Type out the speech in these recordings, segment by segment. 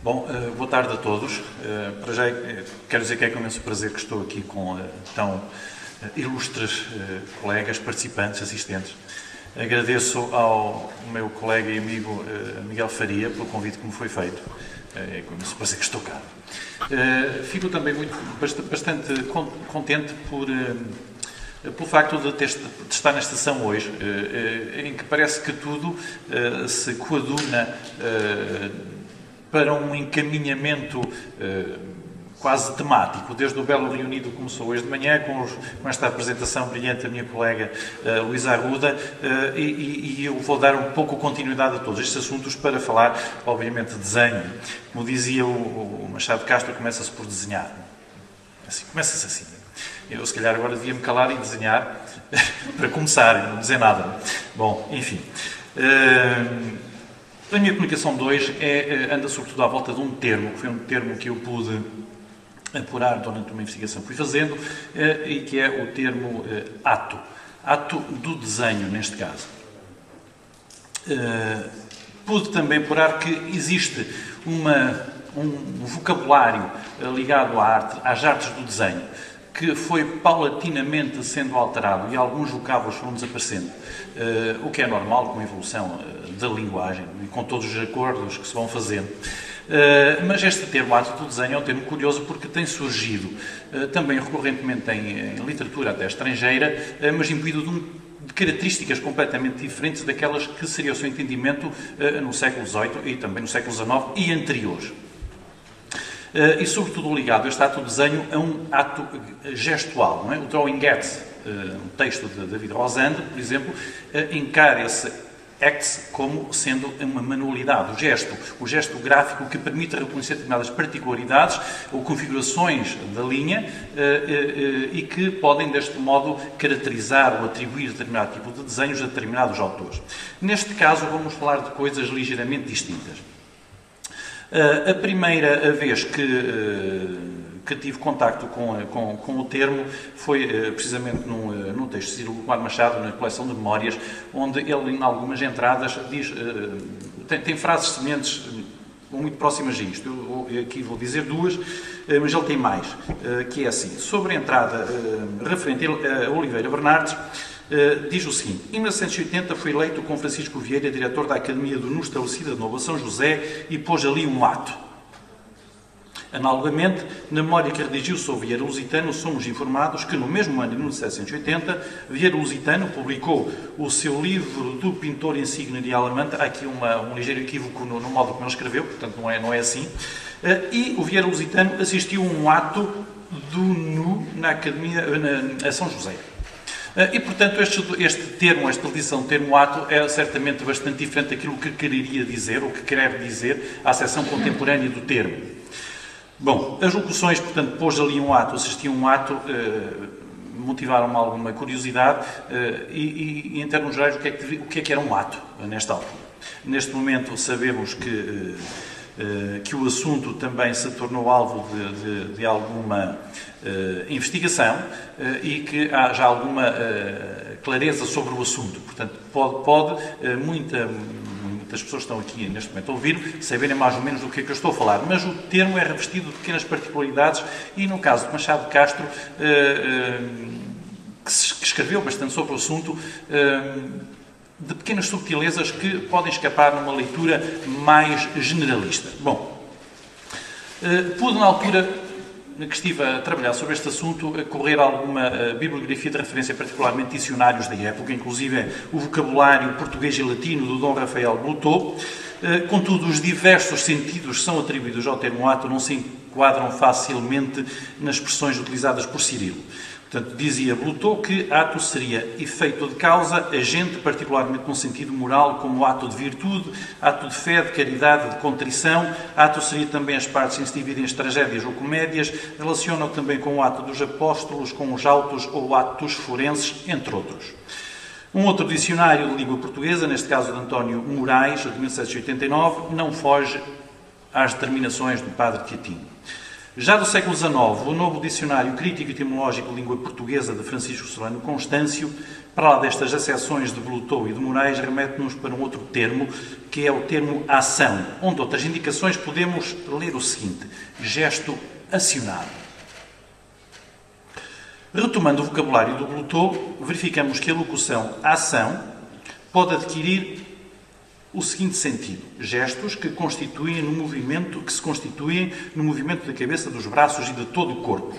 Bom, boa tarde a todos. Para já quero dizer que é com imenso prazer que estou aqui com tão ilustres colegas, participantes, assistentes. Agradeço ao meu colega e amigo Miguel Faria pelo convite que me foi feito. É com imenso prazer que estou cá. Fico também bastante contente pelo facto de estar nesta sessão hoje, em que parece que tudo se coaduna para um encaminhamento quase temático, desde o Belo Reunido que começou hoje de manhã, com esta apresentação brilhante da minha colega Luísa Arruda, e eu vou dar um pouco continuidade a todos estes assuntos para falar, obviamente, de desenho. Como dizia o Machado de Castro, começa-se por desenhar. Assim, começa-se assim. Eu, se calhar, agora devia-me calar e desenhar para começar, e não dizer nada. Bom, enfim. A minha comunicação de hoje anda sobretudo à volta de um termo, que foi um termo que eu pude apurar durante uma investigação que fui fazendo, e que é o termo ato. Ato do desenho, neste caso. Pude também apurar que existe um vocabulário ligado à arte, às artes do desenho, que foi paulatinamente sendo alterado e alguns vocábulos foram desaparecendo, o que é normal com a evolução da linguagem e com todos os acordos que se vão fazendo. Mas este termo ato do desenho é um termo curioso porque tem surgido também recorrentemente em literatura até estrangeira, mas imbuído de características completamente diferentes daquelas que seria o seu entendimento no século XVIII e também no século XIX e anteriores. E, sobretudo, ligado este ato de desenho a um ato gestual. Não é? O Drawing Acts, um texto de David Rosand, por exemplo, encara esse acts como sendo uma manualidade, o gesto gráfico que permite reconhecer determinadas particularidades ou configurações da linha e que podem, deste modo, caracterizar ou atribuir determinado tipo de desenhos a determinados autores. Neste caso, vamos falar de coisas ligeiramente distintas. A primeira vez que tive contacto com o termo foi precisamente num texto de Ciro Guimarães Machado, na coleção de memórias, onde ele, em algumas entradas, diz, tem frases semelhantes muito próximas a isto. Eu aqui vou dizer duas, mas ele tem mais, que é assim. Sobre a entrada referente a Oliveira Bernardes, diz o seguinte: em 1980 foi eleito com Francisco Vieira diretor da Academia do Nu estabelecida de Nova São José e pôs ali um ato. Analogamente, na memória que redigiu sobre Vieira Lusitano, somos informados que no mesmo ano de 1780, Vieira Lusitano publicou o seu livro do pintor insígne de Alamante. Há aqui um ligeiro equívoco no modo como ele escreveu, portanto não é assim. E o Vieira Lusitano assistiu a um ato do Nu na Academia, a São José. E, portanto, este termo, esta lição, termo ato, é certamente bastante diferente daquilo que quereria dizer, ou que quer dizer, à acessão contemporânea do termo. Bom, as locuções, portanto, pôs ali um ato, assisti a um ato, motivaram-me alguma curiosidade e, em termos gerais, o que é que era um ato nesta altura? Neste momento sabemos que o assunto também se tornou alvo de alguma investigação e que há já alguma clareza sobre o assunto. Portanto, muitas pessoas que estão aqui neste momento a ouvir saberem mais ou menos do que é que eu estou a falar, mas o termo é revestido de pequenas particularidades e, no caso de Machado de Castro, que escreveu bastante sobre o assunto, de pequenas subtilezas que podem escapar numa leitura mais generalista. Bom, pude, na altura que estive a trabalhar sobre este assunto, correr alguma bibliografia de referência, particularmente dicionários da época, inclusive o vocabulário português e latino do Dom Rafael Blutot. Contudo, os diversos sentidos que são atribuídos ao termo ato não se enquadram facilmente nas expressões utilizadas por Cirilo. Portanto, dizia Blutot que ato seria efeito de causa, agente, particularmente num sentido moral, como ato de virtude, ato de fé, de caridade, de contrição. Ato seria também as partes em que se dividem as tragédias ou comédias, relacionam também com o ato dos apóstolos, com os autos ou atos forenses, entre outros. Um outro dicionário de língua portuguesa, neste caso de António Moraes, de 1789, não foge às determinações do padre Teatino. Já do século XIX, o novo Dicionário Crítico e Etimológico de Língua Portuguesa de Francisco Solano Constâncio, para lá destas acessões de Blutou e de Moraes, remete-nos para um outro termo, que é o termo ação, onde outras indicações podemos ler o seguinte: gesto acionado. Retomando o vocabulário do Blutou, verificamos que a locução ação pode adquirir o seguinte sentido: gestos que se constituem no movimento da cabeça, dos braços e de todo o corpo.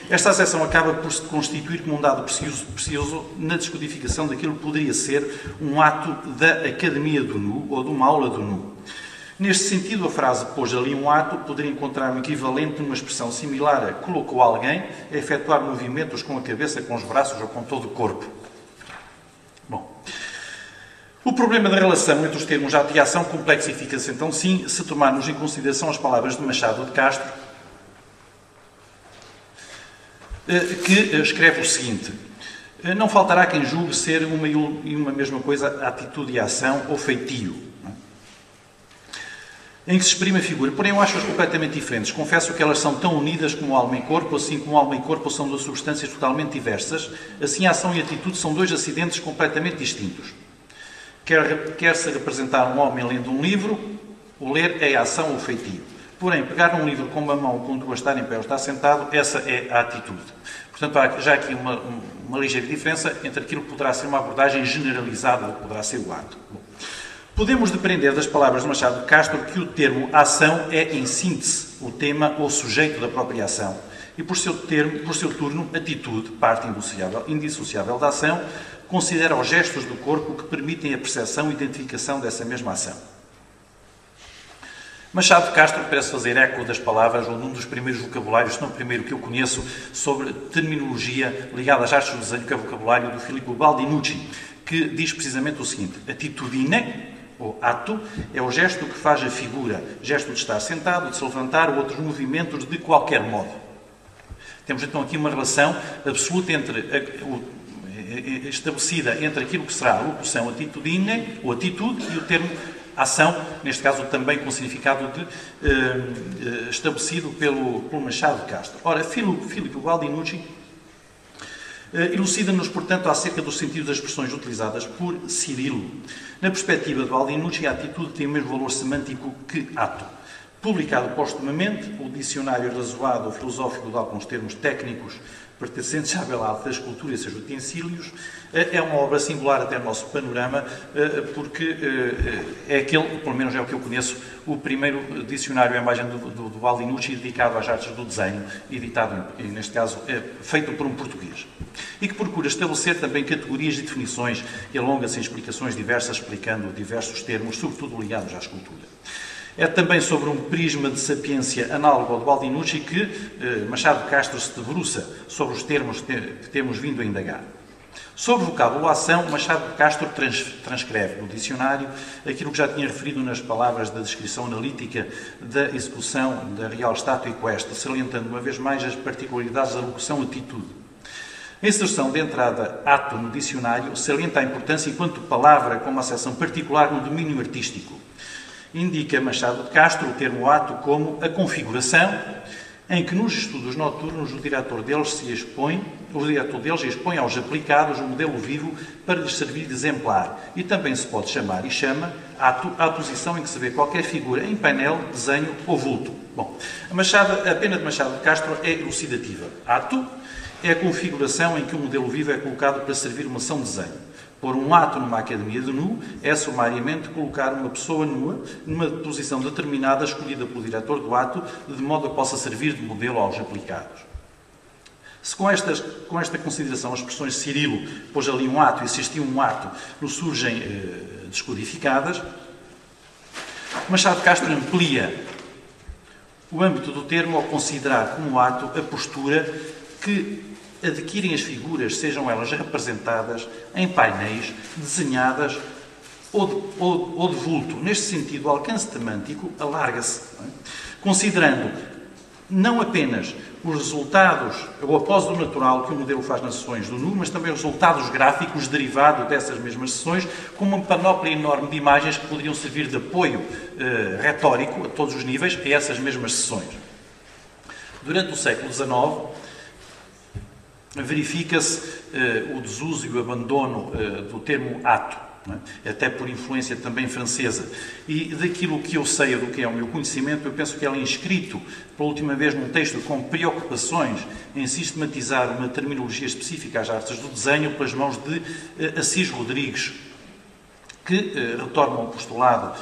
Esta acessão acaba por se constituir como um dado precioso na descodificação daquilo que poderia ser um ato da Academia do Nu ou de uma aula do Nu. Neste sentido, a frase "pôs ali um ato" poderia encontrar um equivalente numa expressão similar a "colocou alguém a efetuar movimentos com a cabeça, com os braços ou com todo o corpo". Bom, o problema da relação entre os termos ato e ação complexifica-se então sim se tomarmos em consideração as palavras de Machado de Castro, que escreve o seguinte: não faltará quem julgue ser uma e uma mesma coisa a atitude e a ação ou feitio, em que se exprime a figura. Porém, eu acho-as completamente diferentes. Confesso que elas são tão unidas como alma e corpo, assim como alma e corpo são duas substâncias totalmente diversas, assim a ação e a atitude são dois acidentes completamente distintos. Quer-se representar um homem lendo um livro, o ler é a ação ou feitio. Porém, pegar um livro com uma mão ou com duas, estar em pé ou estar sentado, essa é a atitude. Portanto, há já aqui uma ligeira diferença entre aquilo que poderá ser uma abordagem generalizada do que poderá ser o ato. Bom, podemos depreender das palavras de Machado de Castro que o termo ação é, em síntese, o tema ou sujeito da própria ação. E, por seu turno, atitude, parte indissociável da ação, considera os gestos do corpo que permitem a percepção e identificação dessa mesma ação. Machado de Castro parece fazer eco das palavras, ou num dos primeiros vocabulários, se não o primeiro que eu conheço, sobre terminologia ligada às artes do desenho, que é o vocabulário do Filippo Baldinucci, que diz precisamente o seguinte: attitudine, ou ato, é o gesto que faz a figura, gesto de estar sentado, de se levantar ou outros movimentos de qualquer modo. Temos então aqui uma relação absoluta estabelecida entre aquilo que será a locução attitudine, ou atitude, e o termo ação, neste caso também com significado estabelecido pelo Machado de Castro. Ora, Filippo Baldinucci elucida-nos, portanto, acerca dos sentidos das expressões utilizadas por Cirilo. Na perspectiva de Baldinucci, a atitude tem o mesmo valor semântico que ato. Publicado postumamente, o Dicionário Razoado ou Filosófico de alguns termos técnicos pertencentes à bela arte da escultura e seus utensílios, é uma obra singular até no nosso panorama, porque é aquele, pelo menos é o que eu conheço, o primeiro dicionário à imagem do Baldinucci dedicado às artes do desenho, editado, neste caso, feito por um português. E que procura estabelecer também categorias e definições e alonga-se em explicações diversas, explicando diversos termos, sobretudo ligados à escultura. É também sobre um prisma de sapiência análogo ao de Baldinucci que Machado de Castro se debruça sobre os termos que temos vindo a indagar. Sobre o vocábulo ação, Machado de Castro transcreve no dicionário aquilo que já tinha referido nas palavras da descrição analítica da execução da Real Estátua Equestre, salientando uma vez mais as particularidades da locução atitude. A inserção de entrada ato no dicionário salienta a importância enquanto palavra com uma acessão particular no domínio artístico. Indica Machado de Castro o termo ato como a configuração em que nos estudos noturnos o diretor deles expõe aos aplicados um modelo vivo para lhes servir de exemplar, e também se pode chamar e chama ato à posição em que se vê qualquer figura em painel, desenho ou vulto. Bom, a pena de Machado de Castro é elucidativa. Ato é a configuração em que o modelo vivo é colocado para servir uma ação de desenho. Pôr um ato numa academia de nu é, sumariamente, colocar uma pessoa nua numa posição determinada, escolhida pelo diretor do ato, de modo a que possa servir de modelo aos aplicados. Se com esta consideração as expressões Cirilo pôs ali um ato e existiu um ato nos surgem descodificadas, Machado de Castro amplia o âmbito do termo ao considerar como ato a postura que adquirem as figuras, sejam elas representadas em painéis, desenhadas ou de vulto. Neste sentido, o alcance temântico alarga-se, considerando não apenas os resultados, ou a pose do natural que o modelo faz nas sessões do nu, mas também os resultados gráficos derivados dessas mesmas sessões, com uma panóplia enorme de imagens que poderiam servir de apoio retórico a todos os níveis a essas mesmas sessões. Durante o século XIX, verifica-se o desuso e o abandono do termo ato, até por influência também francesa. E daquilo que eu sei, do que é o meu conhecimento, eu penso que ela é inscrito pela última vez num texto com preocupações em sistematizar uma terminologia específica às artes do desenho pelas mãos de Assis Rodrigues, que retorna ao postulado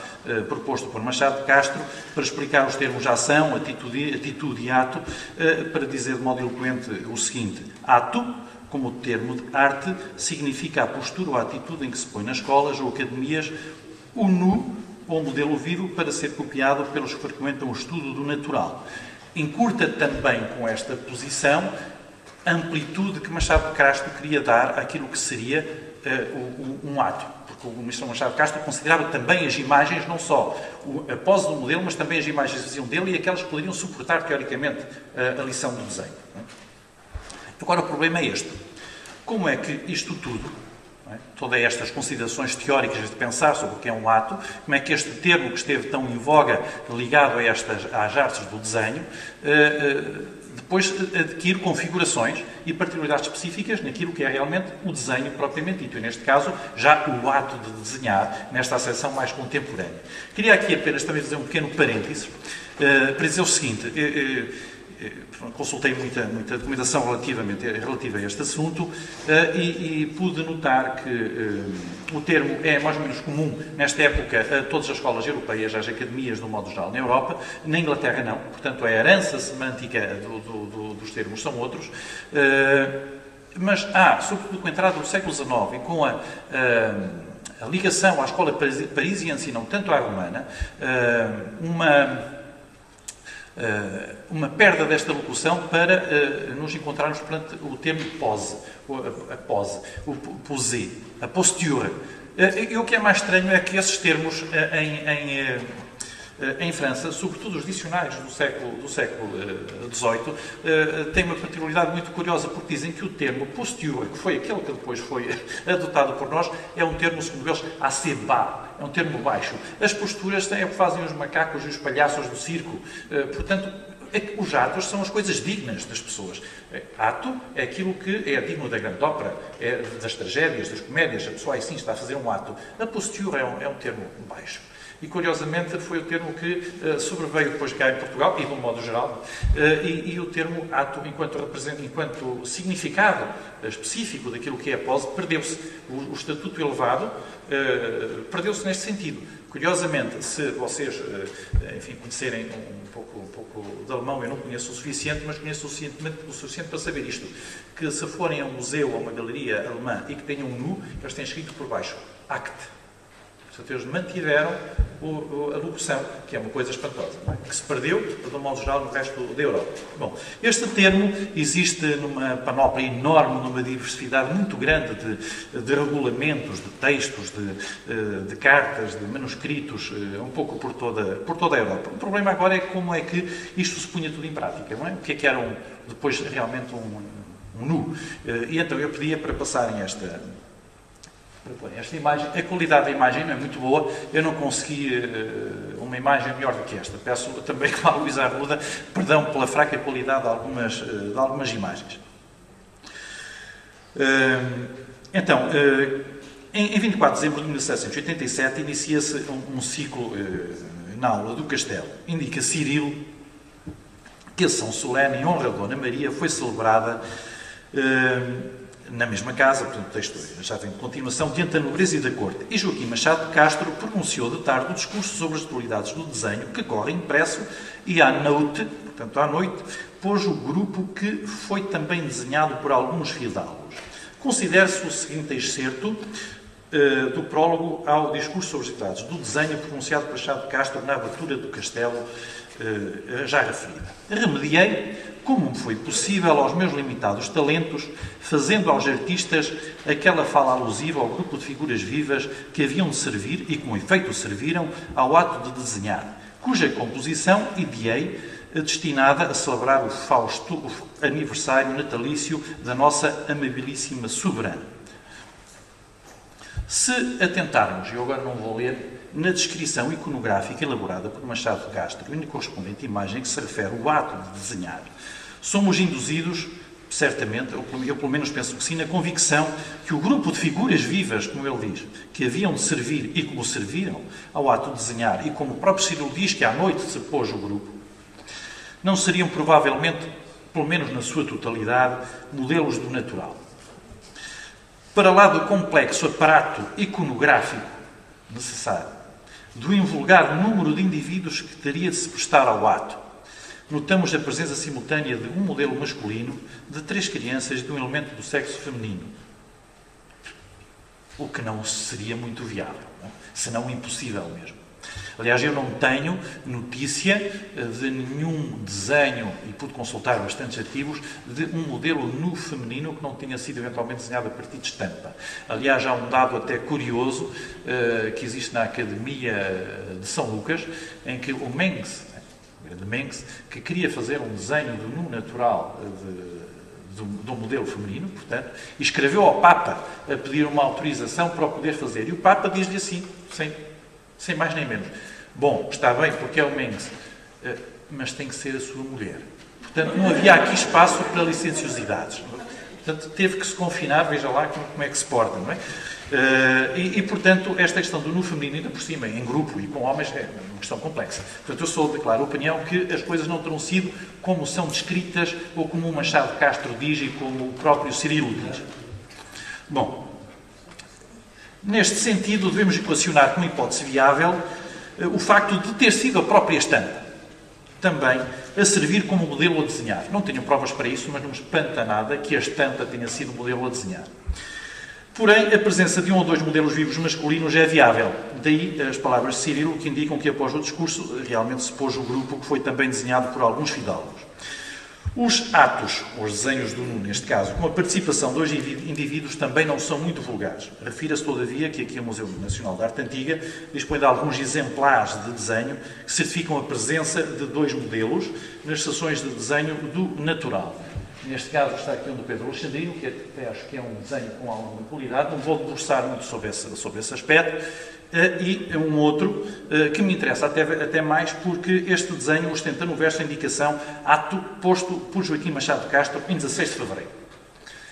proposto por Machado de Castro para explicar os termos ação, atitude e ato, para dizer de modo eloquente o seguinte: ato, como termo de arte, significa a postura ou a atitude em que se põe nas escolas ou academias o nu ou modelo vivo para ser copiado pelos que frequentam o estudo do natural. Encurta também com esta posição a amplitude que Machado de Castro queria dar àquilo que seria um ato. Porque o ministro Machado de Castro considerava também as imagens, não só a pose do modelo, mas também as imagens que faziam dele e aquelas que poderiam suportar, teoricamente, a lição do desenho. Agora, o problema é este. Como é que isto tudo, todas estas considerações teóricas de pensar sobre o que é um ato, como é que este termo que esteve tão em voga ligado às artes do desenho, depois adquire configurações e particularidades específicas naquilo que é realmente o desenho propriamente dito. E, neste caso, já o ato de desenhar, nesta acessão mais contemporânea. Queria aqui apenas também fazer um pequeno parênteses para dizer o seguinte. Consultei muita documentação relativa a este assunto e pude notar que o termo é mais ou menos comum nesta época a todas as escolas europeias, às academias, de um modo geral, na Europa. Na Inglaterra não, portanto a herança semântica dos termos são outros. Mas sobretudo com a entrada do século XIX e com a ligação à escola parisiense e não tanto à romana, uma perda desta locução para nos encontrarmos perante o termo pose, a pose, o posé, a posture. E o que é mais estranho é que esses termos em França, sobretudo os dicionários do século XVIII, têm uma particularidade muito curiosa, porque dizem que o termo posture, que foi aquele que depois foi adotado por nós, é um termo, segundo eles, assez bas, é um termo baixo. As posturas é o que fazem os macacos e os palhaços do circo. Portanto, os atos são as coisas dignas das pessoas. Ato é aquilo que é digno da grande ópera, é das tragédias, das comédias. A pessoa aí sim está a fazer um ato. A postura é um termo baixo. E, curiosamente, foi o termo que sobreveio depois cá em Portugal, e de um modo geral, e o termo ato, enquanto significado específico daquilo que é a pose, perdeu-se. O estatuto elevado perdeu-se neste sentido. Curiosamente, se vocês, conhecerem um pouco de alemão, eu não conheço o suficiente, mas conheço o suficiente para saber isto, que se forem a um museu ou a uma galeria alemã e que tenham um nu, eles têm escrito por baixo, Act. Portanto, eles mantiveram a locução, que é uma coisa espantosa, que se perdeu, de um modo geral, no resto da Europa. Bom, este termo existe numa panóplia enorme, numa diversidade muito grande de regulamentos, de textos, de cartas, de manuscritos, um pouco por toda a Europa. O problema agora é como é que isto se punha tudo em prática, não é? O que é que era depois realmente um nu? E então eu pedia para passarem esta imagem. A qualidade da imagem não é muito boa, eu não consegui uma imagem melhor do que esta. Peço também, claro, Luís Arruda, perdão pela fraca qualidade de algumas imagens. Então, em 24 de dezembro de 1787, inicia-se um ciclo na aula do Castelo. Indica Cirilo que a sessão solene em honra de Dona Maria foi celebrada na mesma casa, portanto, o texto já vem de continuação, diante da nobreza e da corte. E Joaquim Machado de Castro pronunciou de tarde o discurso sobre as atualidades do desenho, que corre impresso, e à noite, portanto, à noite, pôs o grupo que foi também desenhado por alguns fidalgos. Considere-se o seguinte excerto do prólogo ao discurso sobre as atividades do desenho pronunciado por Machado de Castro na abertura do castelo já referida. Remediei, como me foi possível, aos meus limitados talentos, fazendo aos artistas aquela fala alusiva ao grupo de figuras vivas que haviam de servir, e com efeito serviram, ao ato de desenhar, cuja composição ideei destinada a celebrar o fausto aniversário natalício da nossa amabilíssima soberana. Se atentarmos, eu agora não vou ler na descrição iconográfica elaborada por Machado de Castro e na correspondente imagem que se refere ao ato de desenhar, somos induzidos, certamente, eu pelo menos penso que sim, na convicção que o grupo de figuras vivas, como ele diz, que haviam de servir e como serviram ao ato de desenhar, e como o próprio Cirilo diz que à noite se pôs o grupo, não seriam provavelmente, pelo menos na sua totalidade, modelos do natural. Para lá do complexo aparato iconográfico necessário, do invulgar número de indivíduos que teria de se prestar ao ato, notamos a presença simultânea de um modelo masculino, de 3 crianças e de um elemento do sexo feminino. O que não seria muito viável, não? Senão impossível mesmo. Aliás, eu não tenho notícia de nenhum desenho, e pude consultar bastantes artigos, de um modelo nu feminino que não tenha sido eventualmente desenhado a partir de estampa. Aliás, há um dado até curioso que existe na Academia de São Lucas, em que o Mengs, que queria fazer um desenho do nu natural do modelo feminino, portanto, e escreveu ao Papa a pedir uma autorização para o poder fazer. E o Papa diz-lhe assim, sem mais nem menos: bom, está bem, porque é o Mengs, mas tem que ser a sua mulher. Portanto, não havia aqui espaço para licenciosidades. Portanto, teve que se confinar, veja lá como é que se porta, não é? Portanto, esta questão do nu feminino, ainda por cima, em grupo e com homens, é uma questão complexa. Portanto, eu sou de clara opinião que as coisas não terão sido como são descritas ou como o Machado de Castro diz e como o próprio Cirilo diz. Bom, neste sentido, devemos equacionar como hipótese viável o facto de ter sido a própria estampa também a servir como modelo a desenhar. Não tenho provas para isso, mas não me espanta nada que a estampa tenha sido modelo a desenhar. Porém, a presença de 1 ou 2 modelos vivos masculinos é viável. Daí as palavras de Cirilo, que indicam que após o discurso realmente se pôs o grupo que foi também desenhado por alguns fidalgos. Os atos, os desenhos do nu, neste caso, com a participação de 2 indivíduos, também não são muito vulgares. Refira-se, todavia, que aqui o Museu Nacional de Arte Antiga dispõe de alguns exemplares de desenho que certificam a presença de 2 modelos nas sessões de desenho do natural. Neste caso está aqui um do Pedro Alexandrino, que até acho que é um desenho com alguma qualidade, não vou debruçar muito sobre esse aspecto, e um outro que me interessa até mais porque este desenho ostenta no verso a indicação ato posto por Joaquim Machado de Castro em 16 de fevereiro.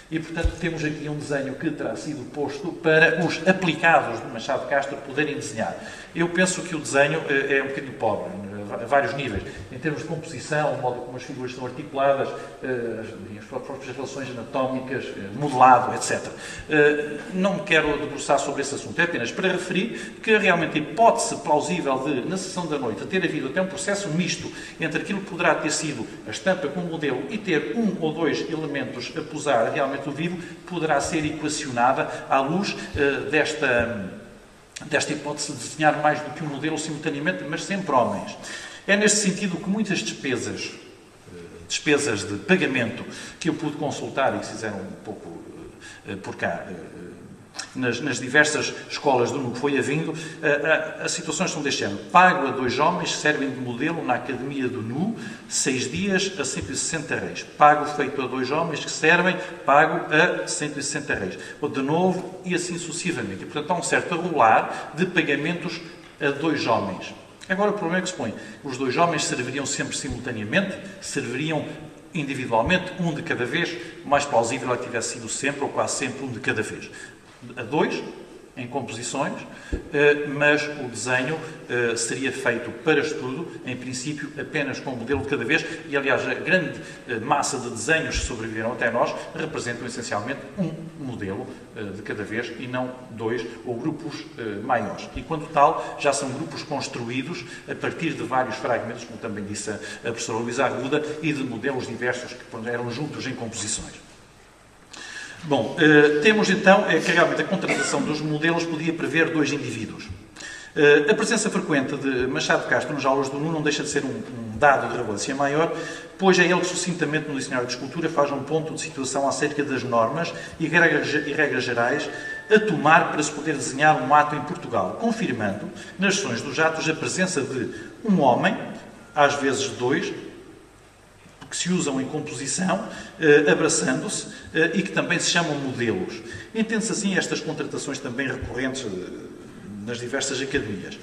E, portanto, temos aqui um desenho que terá sido posto para os aplicados de Machado de Castro poderem desenhar. Eu penso que o desenho é um bocadinho pobre, a vários níveis, em termos de composição, o modo como as figuras são articuladas, as próprias relações anatómicas, modelado, etc. Não me quero debruçar sobre esse assunto, é apenas para referir que realmente a hipótese plausível de, na sessão da noite, ter havido até um processo misto entre aquilo que poderá ter sido a estampa como modelo e ter 1 ou 2 elementos a posar realmente o vivo, poderá ser equacionada à luz desta hipótese de desenhar mais do que um modelo simultaneamente, mas sempre homens. É neste sentido que muitas despesas de pagamento que eu pude consultar e que se fizeram um pouco por cá, nas diversas escolas do nu que foi havendo, as situações são deste género. Pago a 2 homens que servem de modelo na Academia do Nu, 6 dias a 160 reis. Pago feito a 2 homens que servem, pago a 160 reis. Ou de novo, e assim sucessivamente. E, portanto, há um certo rolar de pagamentos a 2 homens. Agora, o problema é que se põe. Os 2 homens serviriam sempre simultaneamente? Serviriam individualmente, um de cada vez? O mais plausível é que tivesse sido sempre, ou quase sempre, um de cada vez. A 2, em composições, mas o desenho seria feito para estudo, em princípio, apenas com um modelo de cada vez, e aliás a grande massa de desenhos que sobreviveram até nós representam essencialmente um modelo de cada vez e não 2 ou grupos maiores. E quando tal, já são grupos construídos a partir de vários fragmentos, como também disse a professora Luísa Arruda, e de modelos diversos que eram juntos em composições. Bom, temos então que realmente a contratação dos modelos podia prever 2 indivíduos. A presença frequente de Machado de Castro nas aulas do Nu não deixa de ser um dado de relevância maior, pois é ele que sucintamente no Dicionário de Escultura faz um ponto de situação acerca das normas e regras gerais a tomar para se poder desenhar um ato em Portugal, confirmando nas sessões dos atos a presença de um homem, às vezes 2, que se usam em composição, abraçando-se, e que também se chamam modelos. Entende-se assim estas contratações também recorrentes nas diversas academias.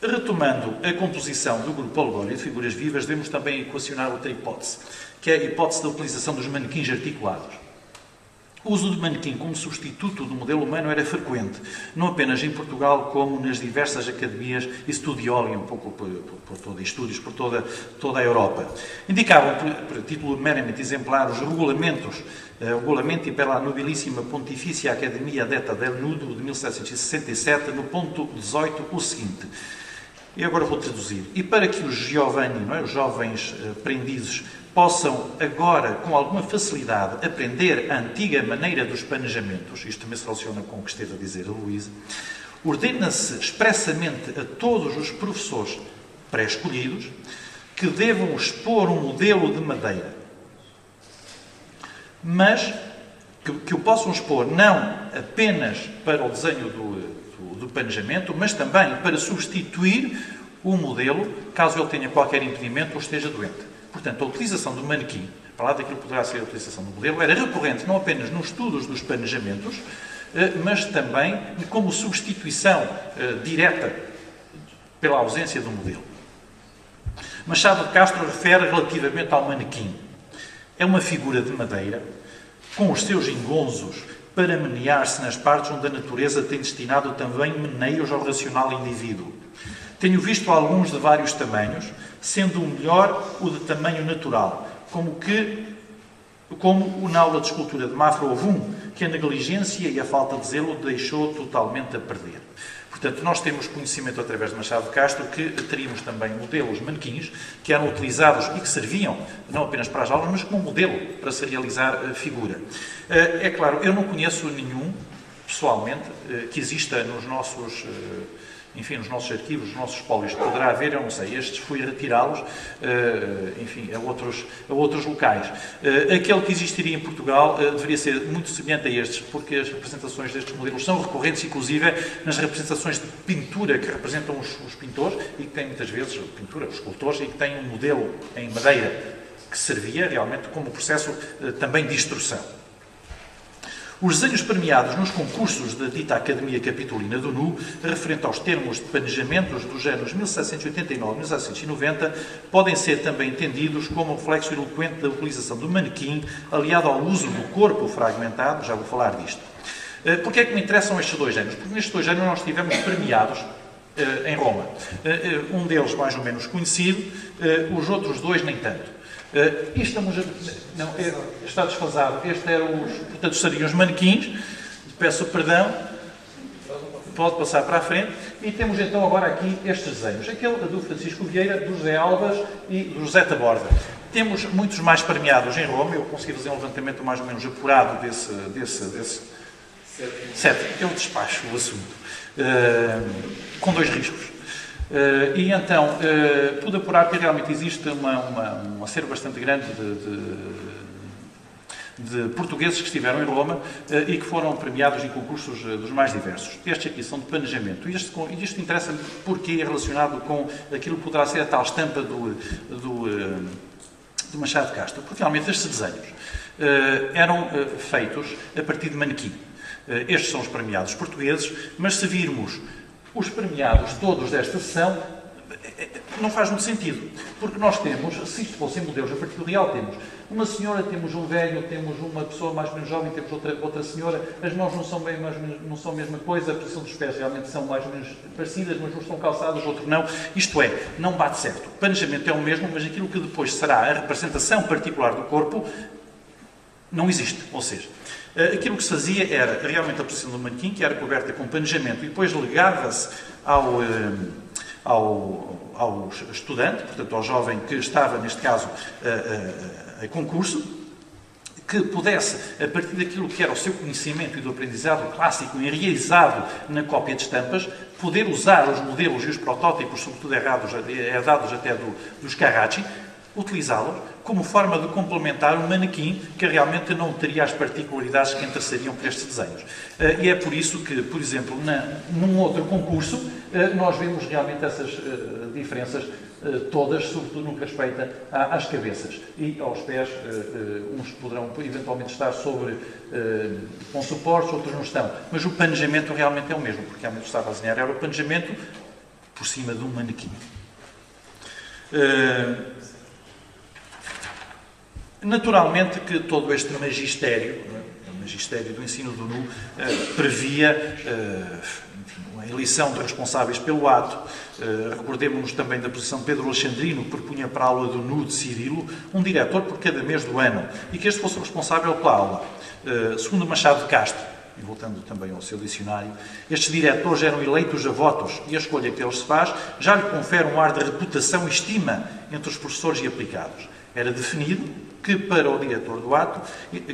Retomando a composição do grupo alegórico de figuras vivas, devemos também equacionar outra hipótese, que é a hipótese da utilização dos manequins articulados. O uso do manequim como substituto do modelo humano era frequente, não apenas em Portugal, como nas diversas academias e studioli, um pouco por toda estúdios, por toda a Europa. Indicavam, por título meramente exemplar, os regulamentos, o Regulamento per la Nobilissima Pontificia Academia Detta del Nudo, de 1767, no ponto 18, o seguinte. E agora vou traduzir. E para que os giovani, os jovens aprendizes, possam agora, com alguma facilidade, aprender a antiga maneira dos planejamentos, isto também se relaciona com o que esteve a dizer a Luísa, ordena-se expressamente a todos os professores pré-escolhidos que devam expor um modelo de madeira, mas que o possam expor não apenas para o desenho do planejamento, mas também para substituir o modelo, caso ele tenha qualquer impedimento ou esteja doente. Portanto, a utilização do manequim, para lá daquilo que poderá ser a utilização do modelo, era recorrente não apenas nos estudos dos planejamentos, mas também como substituição direta pela ausência do modelo. Machado de Castro refere relativamente ao manequim. É uma figura de madeira, com os seus engonzos para menear-se nas partes onde a natureza tem destinado também meneios ao racional indivíduo. Tenho visto alguns de vários tamanhos, sendo o melhor o de tamanho natural, como na aula de escultura de Mafra houve que a negligência e a falta de zelo deixou totalmente a perder. Portanto, nós temos conhecimento através de Machado de Castro que teríamos também modelos manequins que eram utilizados e que serviam não apenas para as aulas, mas como modelo para se realizar a figura. É claro, eu não conheço nenhum, pessoalmente, que exista nos nossos arquivos, nos nossos espólios, poderá haver, eu não sei, estes fui retirá-los, a outros locais. Aquele que existiria em Portugal deveria ser muito semelhante a estes, porque as representações destes modelos são recorrentes, inclusive nas representações de pintura que representam os pintores e que têm muitas vezes pintura, os escultores, e que têm um modelo em madeira que servia realmente como processo também de instrução. Os desenhos premiados nos concursos da dita Academia Capitolina do NU, referente aos termos de planejamentos dos anos 1789 e 1790, podem ser também entendidos como reflexo eloquente da utilização do manequim, aliado ao uso do corpo fragmentado, já vou falar disto. Porquê é que me interessam estes dois géneros? Porque nestes dois géneros nós estivemos premiados em Roma. Um deles mais ou menos conhecido, os outros dois nem tanto. Está desfasado. Este era portanto, seriam os manequins. Peço perdão. Pode passar para a frente. E temos então agora aqui estes desenhos. Aquele do Francisco Vieira, do José Alves e do José Taborda. Temos muitos mais premiados em Roma. Eu consegui fazer um levantamento mais ou menos apurado desse 7. Eu despacho o assunto. Com 2 riscos. E então, pude apurar que realmente existe um acervo bastante grande de portugueses que estiveram em Roma e que foram premiados em concursos dos mais diversos. Estes aqui são de planejamento. E isto interessa-me porque é relacionado com aquilo que poderá ser a tal estampa do Machado de Castro. Porque realmente estes desenhos eram feitos a partir de manequim. Estes são os premiados portugueses, mas se virmos os premiados todos desta sessão, não faz muito sentido. Porque nós temos, se isto fossem modelos a partir do real, temos uma senhora, temos um velho, temos uma pessoa mais ou menos jovem, temos outra senhora, as mãos não são não são a mesma coisa, a posição dos pés realmente são mais ou menos parecidas, mas uns estão calçados, outros não. Isto é, não bate certo. O planejamento é o mesmo, mas aquilo que depois será a representação particular do corpo não existe. Ou seja, aquilo que se fazia era realmente a posição do manequim, que era coberta com planejamento, e depois legava-se ao estudante, portanto ao jovem que estava, neste caso, a concurso, que pudesse, a partir daquilo que era o seu conhecimento e do aprendizado clássico enraizado na cópia de estampas, poder usar os modelos e os protótipos, sobretudo herdados até dos Carracci, utilizá-los como forma de complementar um manequim que realmente não teria as particularidades que interessariam por estes desenhos. E é por isso que, por exemplo, num outro concurso, nós vemos realmente essas diferenças todas, sobretudo no que respeita às cabeças e aos pés. Uns poderão eventualmente estar sobre com suportes, outros não estão. Mas o planejamento realmente é o mesmo, porque realmente estava a desenhar, era o planejamento por cima de um manequim. Naturalmente que todo este magistério, o magistério do ensino do nu, previa a eleição de responsáveis pelo ato. Recordemos-nos também da posição de Pedro Alexandrino, que propunha para a aula do nu de Cirilo um diretor por cada mês do ano, e que este fosse o responsável pela aula. Segundo Machado de Castro, e voltando também ao seu dicionário, estes diretores eram eleitos a votos, e a escolha que eles se faz já lhe confere um ar de reputação e estima entre os professores e aplicados. Era definido que para o diretor do ato,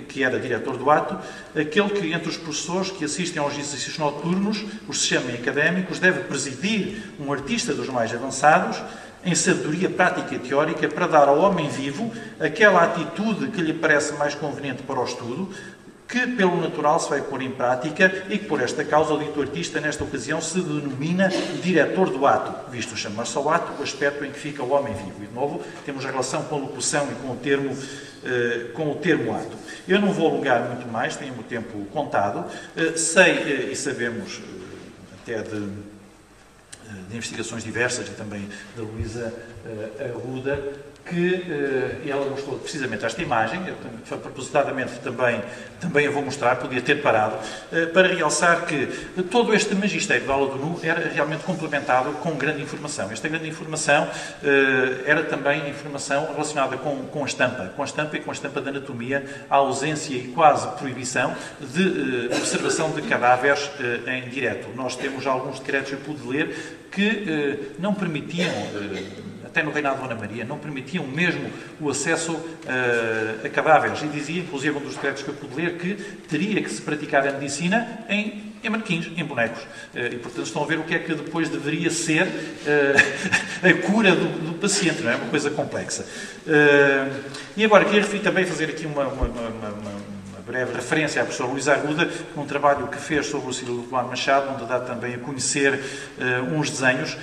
que era diretor do ato, aquele que entre os professores que assistem aos exercícios noturnos, os se chamem académicos, deve presidir um artista dos mais avançados, em sabedoria prática e teórica, para dar ao homem vivo aquela atitude que lhe parece mais conveniente para o estudo, que pelo natural se vai pôr em prática e que por esta causa o dito artista, nesta ocasião, se denomina diretor do ato, visto chamar-se ao ato o aspecto em que fica o homem vivo. E, de novo, temos a relação com a locução e com o termo ato. Eu não vou alongar muito mais, tenho o tempo contado. Sei e sabemos, até de investigações diversas e também da Luísa Arruda, que ela mostrou precisamente esta imagem, eu, propositadamente também a vou mostrar, podia ter parado, para realçar que todo este magistério da aula do nu era realmente complementado com grande informação. Esta grande informação era também informação relacionada com a estampa e com a estampa de anatomia, a ausência e quase proibição de observação de cadáveres em direto. Nós temos alguns decretos, eu pude ler, que não permitiam, até no reinado de Ana Maria, não permitiam mesmo o acesso a cadáveres. E dizia, inclusive, um dos decretos que eu pude ler, que teria que se praticar a medicina em manequins, em bonecos. E, portanto, estão a ver o que é que depois deveria ser a cura do paciente, não é? Uma coisa complexa. E agora, queria também fazer aqui uma breve referência à professora Luísa Arruda, num trabalho que fez sobre o Cirilo Machado, onde dá também a conhecer uns desenhos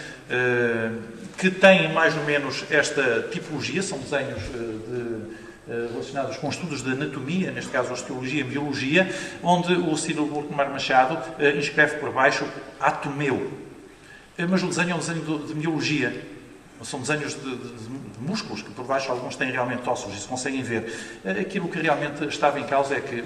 que têm mais ou menos esta tipologia, são desenhos relacionados com estudos de anatomia, neste caso osteologia e biologia, onde o Cirilo Machado inscreve por baixo atomeu. Mas o desenho é um desenho de biologia. São desenhos de músculos, que por baixo alguns têm realmente ossos, e se conseguem ver. Aquilo que realmente estava em causa é que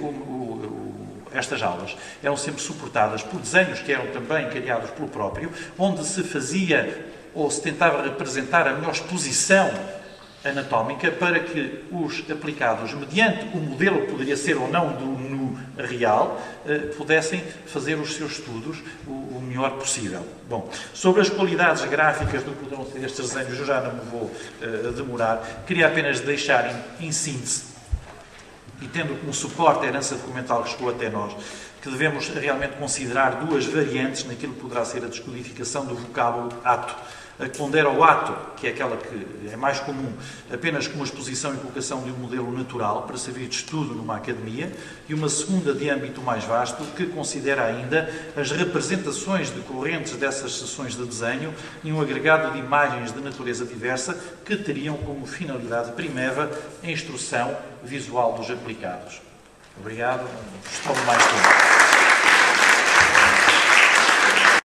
estas aulas eram sempre suportadas por desenhos que eram também criados pelo próprio, onde se fazia ou se tentava representar a melhor exposição anatómica para que os aplicados, mediante o modelo que poderia ser ou não do nu real, pudessem fazer os seus estudos o melhor possível. Bom, sobre as qualidades gráficas do que poderão ser estes desenhos, eu já não me vou demorar. Queria apenas deixar em síntese, e tendo como suporte a herança documental que chegou até nós, que devemos realmente considerar duas variantes naquilo que poderá ser a descodificação do vocábulo ato. A que pondera o ato, que é aquela que é mais comum, apenas como exposição e colocação de um modelo natural para servir de estudo numa academia, e uma segunda de âmbito mais vasto, que considera ainda as representações decorrentes dessas sessões de desenho em um agregado de imagens de natureza diversa que teriam como finalidade primeva a instrução visual dos aplicados. Obrigado. Estou mais tempo.